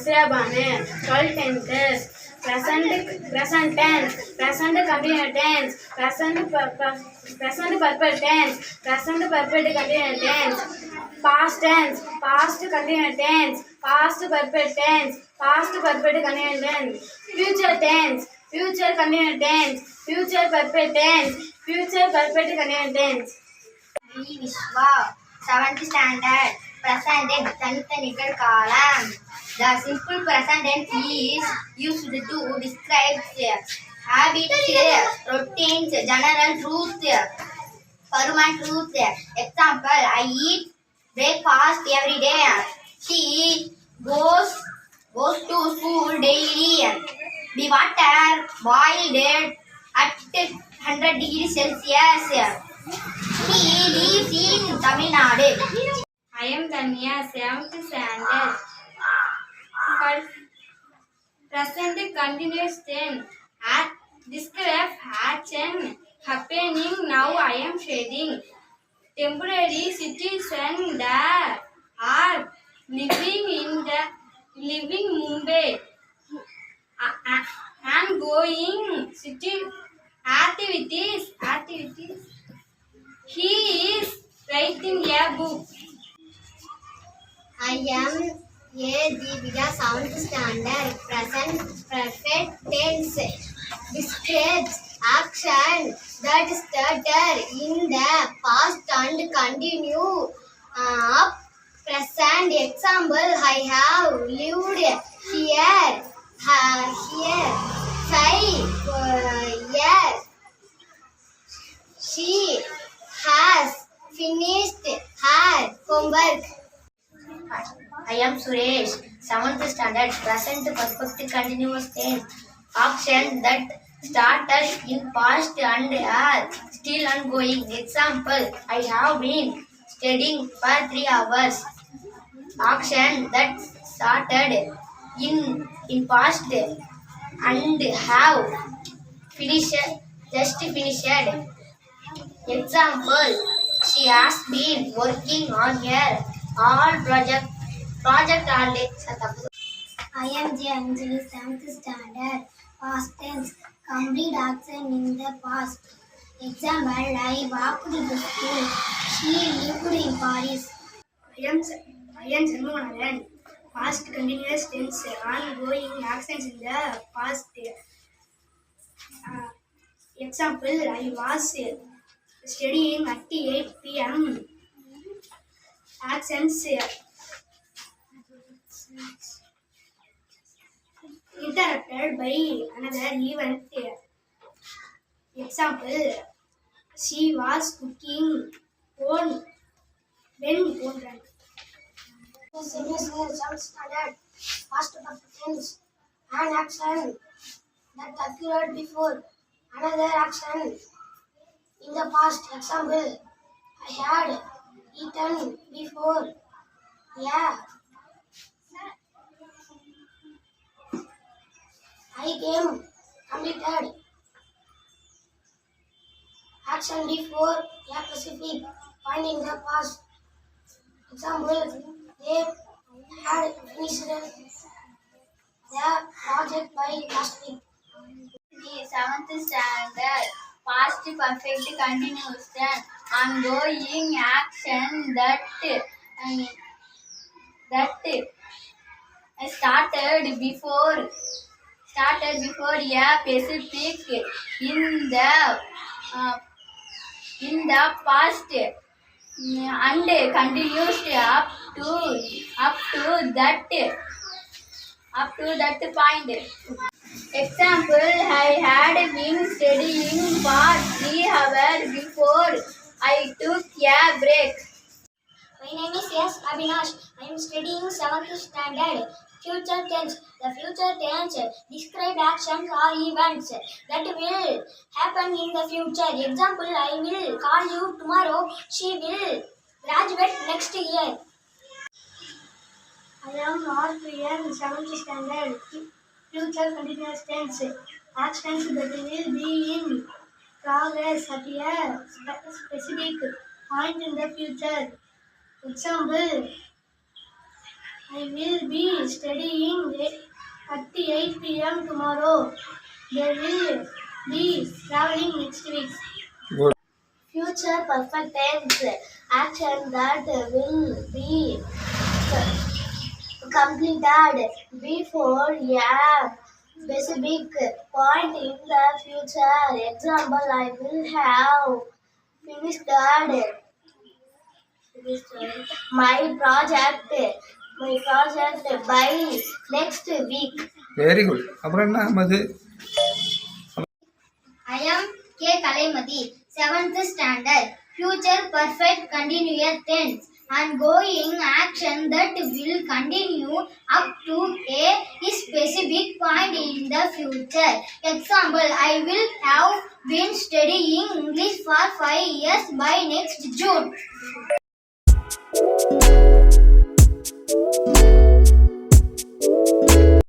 Ashrabane, 12 tenses, present tense, present continuous tense, present perfect tense, present perfect continuous tense, past tense, past continuous tense, past perfect tense, past perfect continuous tense, future tense, future continuous tense, future perfect tense, future perfect continuous tense. Vishwa, 7th standard, present tense, தனித்தனிகள் காலம். The simple present tense is used to describe habits, routines, general truths, permanent truths. Example, I eat breakfast every day. She goes to school daily. The water boiled at 100 degrees Celsius. He lives in Tamil Nadu. I am Danya, 7th standard. Present continuous tense. Describe action happening now. I am shedding. Temporary citizen that are living Mumbai. Ongoing city activities. He is writing a book. I am a Deepika, 7th standard. Present perfect tense describes action that started in the past and continue up present. Example, I have lived here 5 years. She has finished her homework. I am Suresh, 7th standard. Present perfect continuous tense. Action that started in past and are still ongoing. Example, I have been studying for 3 hours. Action that started in past and have just finished. Example, she has been working on her all project on I am J. Anjali, 7th standard. Past tense, complete action in the past. Example, I walked to school. She lived in Paris. I am Janmohan. Past continuous tense. Ongoing actions in the past. Example, I was studying at 8 p.m. Actions interrupted by another event. Example, she was cooking when phone rang. Some standard past perfect tense, an action that occurred before another action in the past. Example, I had eaten before. Yeah. I came completed action before a specific point in the past. Example, they had finished the project by last week. The 7th standard past perfect continuous tense, ongoing action that started before a specific in the past and continues up to that point. Example, I had been studying for 3 hours before I took a break. My name is S. Abhinash. I am studying 7th standard. Future tense. The future tense describe actions or events that will happen in the future. Example, I will call you tomorrow. She will graduate next year. I am Arthur, 7th standard. Future continuous tense. Actions that will be in progress at a specific point in the future. Example, I will be studying at 8 p.m. tomorrow. There will be traveling next week. Good. Future perfect tense. Action that will be completed before a specific point in the future. Example, I will have finished my project by next week. Very good. அப்புறம் என்ன Ahmed? I am K. Kalaimati, 7th standard. Future perfect continuous tense. Ongoing action that will continue up to a specific point in the future. Example, I will have been studying English for 5 years by next June.